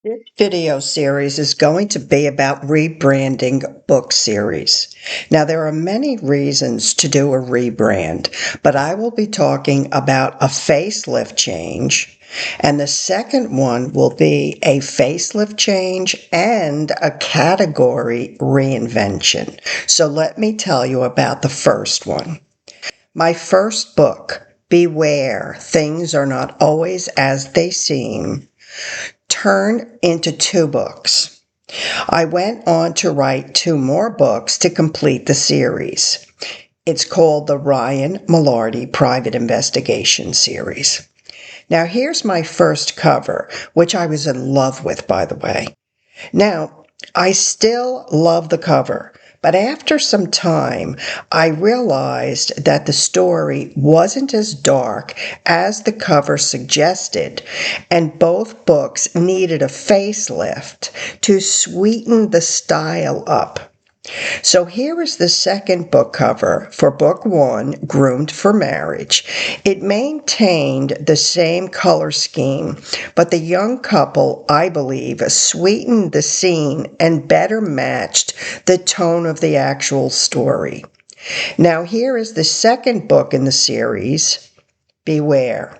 This video series is going to be about rebranding book series. Now, there are many reasons to do a rebrand, but I will be talking about a facelift change, and the second one will be a facelift change and a category reinvention. So let me tell you about the first one. My first book, Beware, Things Are Not Always As They Seem, turned into two books. I went on to write two more books to complete the series. It's called the Ryan Malarty Private Investigation Series. Now, here's my first cover, which I was in love with, by the way. Now, I still love the cover, but after some time, I realized that the story wasn't as dark as the cover suggested, and both books needed a facelift to sweeten the style up. So here is the second book cover for book one, Groomed for Marriage. It maintained the same color scheme, but the young couple, I believe, sweetened the scene and better matched the tone of the actual story. Now here is the second book in the series, Beware.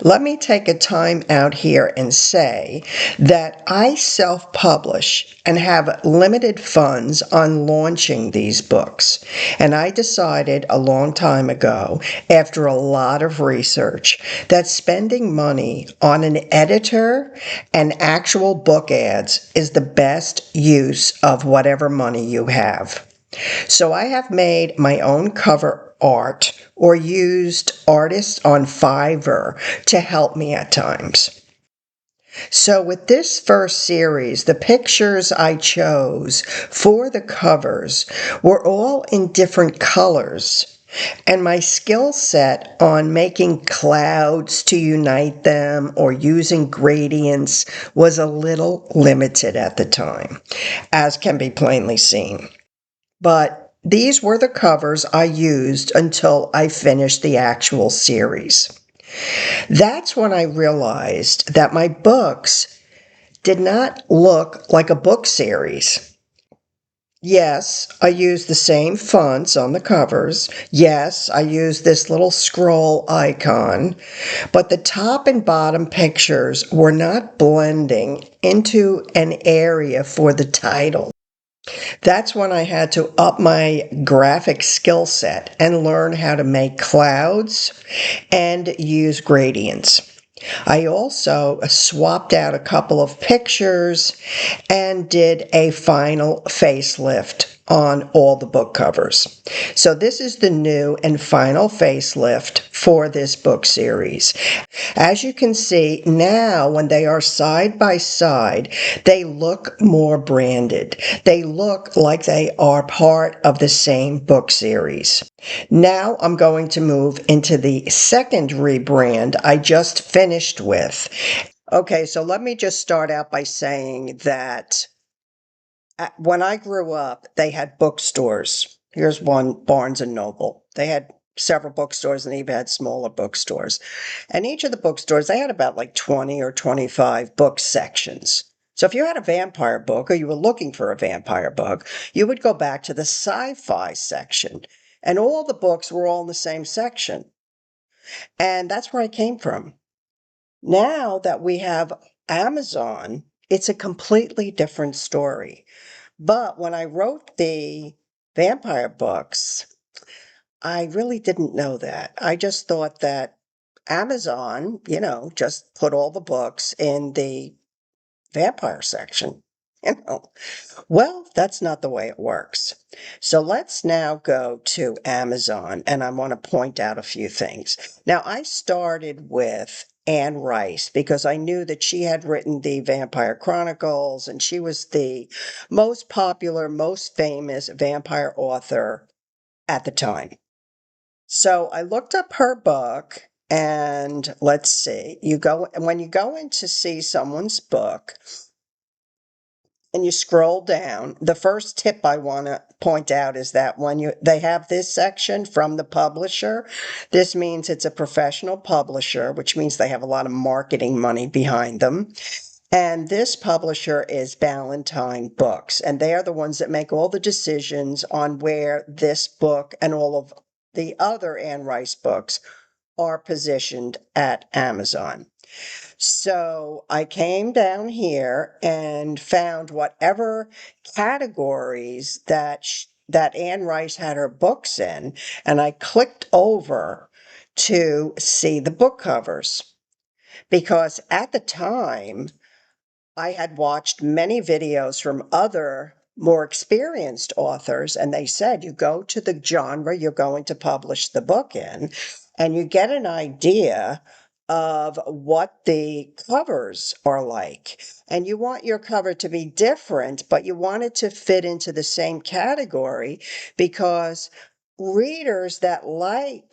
Let me take a time out here and say that I self-publish and have limited funds on launching these books. And I decided a long time ago, after a lot of research, that spending money on an editor and actual book ads is the best use of whatever money you have. So I have made my own cover art or used artists on Fiverr to help me at times. So with this first series, the pictures I chose for the covers were all in different colors. And my skill set on making clouds to unite them or using gradients was a little limited at the time, as can be plainly seen. But these were the covers I used until I finished the actual series. That's when I realized that my books did not look like a book series. Yes, I used the same fonts on the covers. Yes, I used this little scroll icon, but the top and bottom pictures were not blending into an area for the title. That's when I had to up my graphic skill set and learn how to make clouds and use gradients. I also swapped out a couple of pictures and did a final facelift on all the book covers. So this is the new and final facelift for this book series. As you can see now, when they are side by side, they look more branded. They look like they are part of the same book series. Now I'm going to move into the second rebrand I just finished with. Okay, so let me just start out by saying that when I grew up, they had bookstores. Here's one, Barnes and Noble. They had several bookstores and even had smaller bookstores. And each of the bookstores, they had about like 20 or 25 book sections. So if you had a vampire book or you were looking for a vampire book, you would go back to the sci-fi section. And all the books were all in the same section. And that's where I came from. Now that we have Amazon, it's a completely different story. But when I wrote the vampire books, I really didn't know that. I just thought that Amazon, just put all the books in the vampire section. You know, well, that's not the way it works. So let's now go to Amazon, and I want to point out a few things. Now, I started with Anne Rice because I knew that she had written the Vampire Chronicles, and she was the most popular, most famous vampire author at the time. So I looked up her book, and let's see, when you go in to see someone's book, and you scroll down, the first tip I want to point out is that when they have this section from the publisher, this means it's a professional publisher, which means they have a lot of marketing money behind them. And this publisher is Ballantine Books, and they are the ones that make all the decisions on where this book and all of the other Anne Rice books are positioned at Amazon. So I came down here and found whatever categories that Anne Rice had her books in, and I clicked over to see the book covers because at the time I had watched many videos from other more experienced authors, and they said you go to the genre you're going to publish the book in, and you get an idea of what the covers are like. And you want your cover to be different, but you want it to fit into the same category because readers that like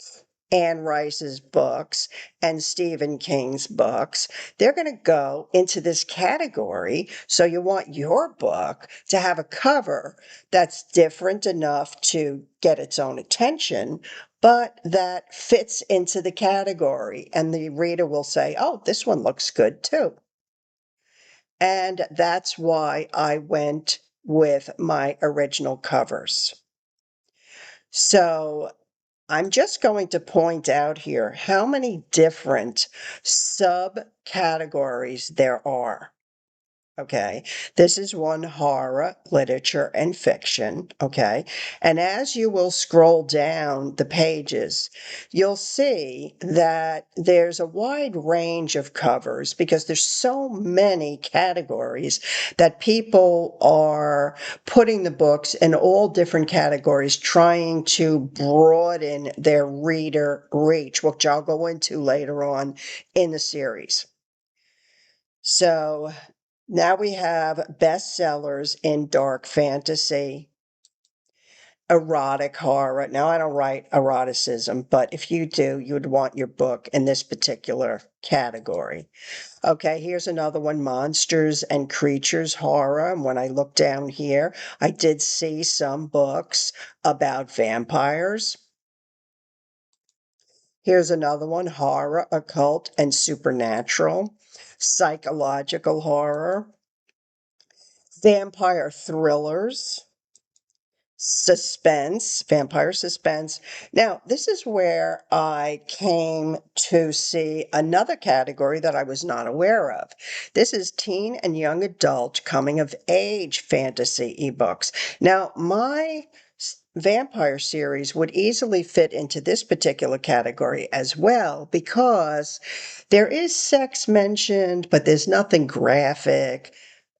Anne Rice's books and Stephen King's books, they're going to go into this category. So you want your book to have a cover that's different enough to get its own attention, but that fits into the category. And the reader will say, oh, this one looks good too. And that's why I went with my original covers. So I'm just going to point out here how many different subcategories there are. Okay, this is one: horror, literature, and fiction. Okay, and as you will scroll down the pages, you'll see that there's a wide range of covers because there's so many categories that people are putting the books in all different categories, trying to broaden their reader reach, which I'll go into later on in the series. So now we have bestsellers in dark fantasy, erotic horror. Now, I don't write eroticism, but if you do, you would want your book in this particular category. Okay, here's another one: monsters and creatures horror. And when I look down here, I did see some books about vampires. Here's another one: horror, occult, and supernatural, psychological horror, vampire thrillers, suspense, vampire suspense. Now, this is where I came to see another category that I was not aware of. This is teen and young adult coming of age fantasy ebooks. Now, my vampire series would easily fit into this particular category as well because there is sex mentioned, but there's nothing graphic.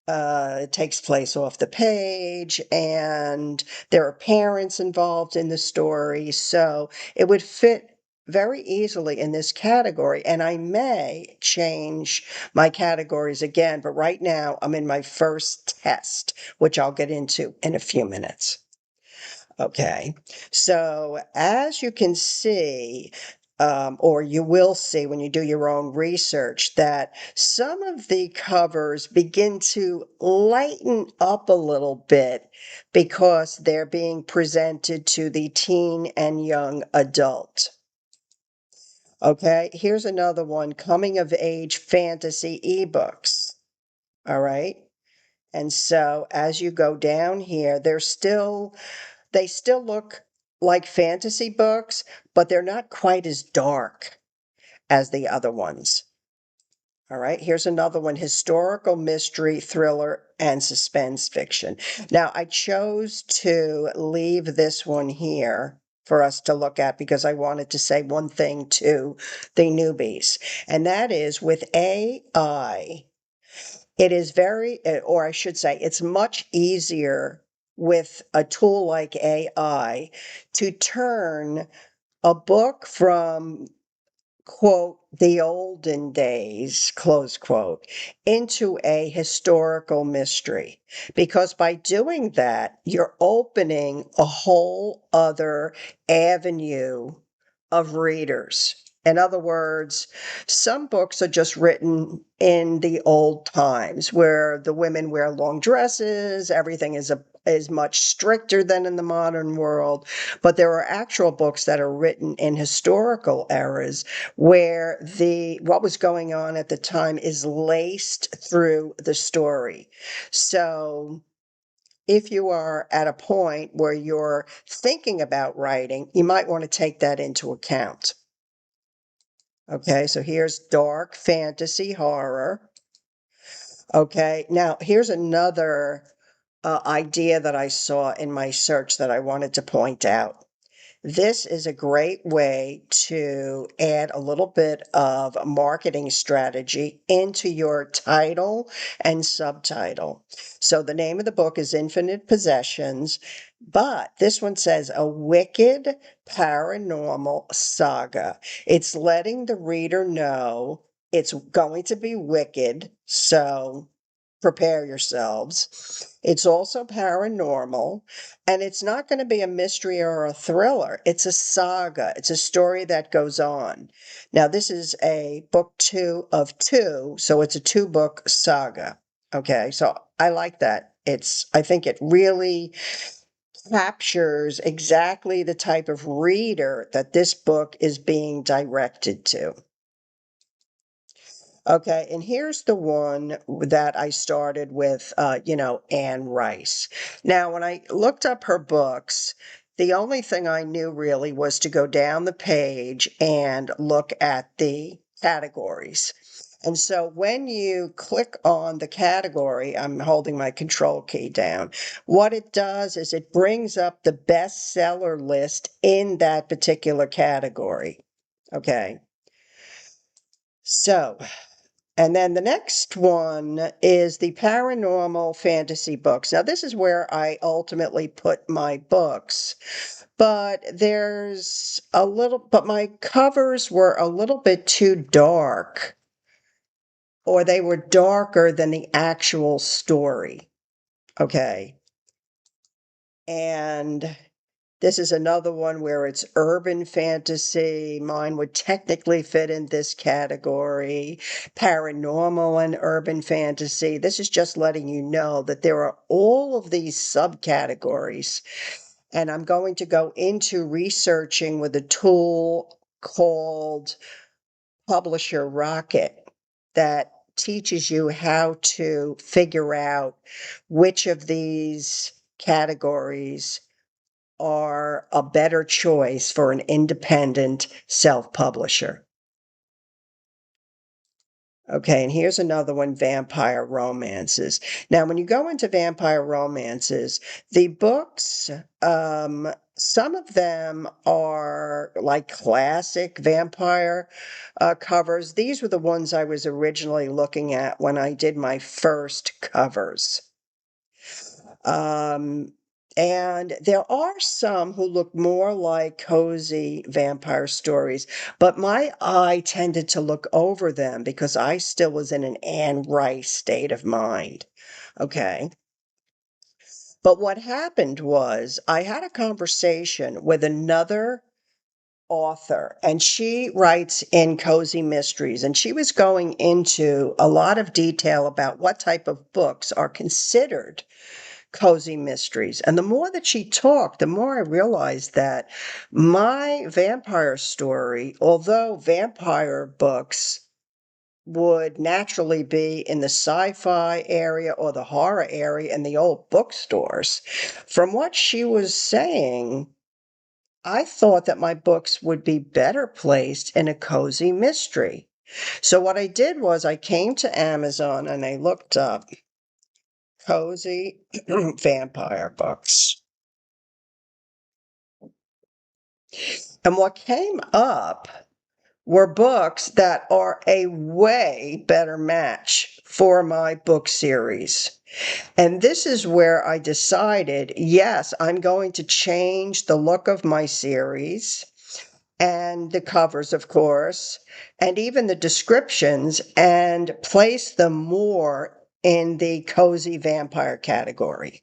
It takes place off the page, and there are parents involved in the story, so it would fit very easily in this category. And I may change my categories again, but right now I'm in my first test, which I'll get into in a few minutes. Okay, so as you can see, or you will see when you do your own research, that some of the covers begin to lighten up a little bit because they're being presented to the teen and young adult. Okay, here's another one: coming of age fantasy ebooks. All right, and so as you go down here, they still look like fantasy books, but they're not quite as dark as the other ones. All right, here's another one: historical mystery, thriller, and suspense fiction. Now, I chose to leave this one here for us to look at because I wanted to say one thing to the newbies, and that is with AI, it is or I should say, it's much easier with a tool like AI to turn a book from, quote, the olden days, close quote, into a historical mystery. Because by doing that, you're opening a whole other avenue of readers. In other words, some books are just written in the old times where the women wear long dresses, everything is much stricter than in the modern world. But there are actual books that are written in historical eras where what was going on at the time is laced through the story. So if you are at a point where you're thinking about writing, you might want to take that into account. Okay, so here's dark fantasy horror. Okay, now here's another idea that I saw in my search that I wanted to point out. This is a great way to add a little bit of marketing strategy into your title and subtitle. So the name of the book is Infinite Possessions, but this one says A Wicked Paranormal Saga. It's letting the reader know it's going to be wicked, so prepare yourselves. It's also paranormal. And it's not going to be a mystery or a thriller. It's a saga. It's a story that goes on. Now, this is a book 2 of 2, so it's a 2-book saga. Okay, so I like that. I think it really captures exactly the type of reader that this book is being directed to. Okay, and here's the one that I started with, Anne Rice. Now, when I looked up her books, the only thing I knew really was to go down the page and look at the categories. And so when you click on the category, I'm holding my control key down, what it does is it brings up the bestseller list in that particular category. Okay. So and then the next one is the paranormal fantasy books. Now, this is where I ultimately put my books, but but my covers were a little bit too dark, or they were darker than the actual story. Okay. And this is another one where it's urban fantasy. Mine would technically fit in this category. Paranormal and urban fantasy. This is just letting you know that there are all of these subcategories. And I'm going to go into researching with a tool called Publisher Rocket that teaches you how to figure out which of these categories are a better choice for an independent self-publisher. Okay, and here's another one, vampire romances. Now, when you go into vampire romances, the books, some of them are like classic vampire covers. These were the ones I was originally looking at when I did my first covers. And there are some who look more like cozy vampire stories, but my eye tended to look over them because I still was in an Anne Rice state of mind. Okay. But what happened was I had a conversation with another author, and she writes in cozy mysteries, and she was going into a lot of detail about what type of books are considered cozy mysteries. And the more that she talked, the more I realized that my vampire story, although vampire books would naturally be in the sci-fi area or the horror area in the old bookstores, from what she was saying, I thought that my books would be better placed in a cozy mystery. So what I did was I came to Amazon and I looked up cozy vampire books. And what came up were books that are a way better match for my book series. And this is where I decided, yes, I'm going to change the look of my series and the covers, of course, and even the descriptions, and place them more in the cozy vampire category.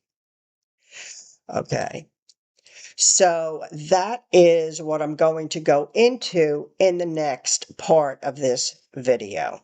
Okay. So that is what I'm going to go into in the next part of this video.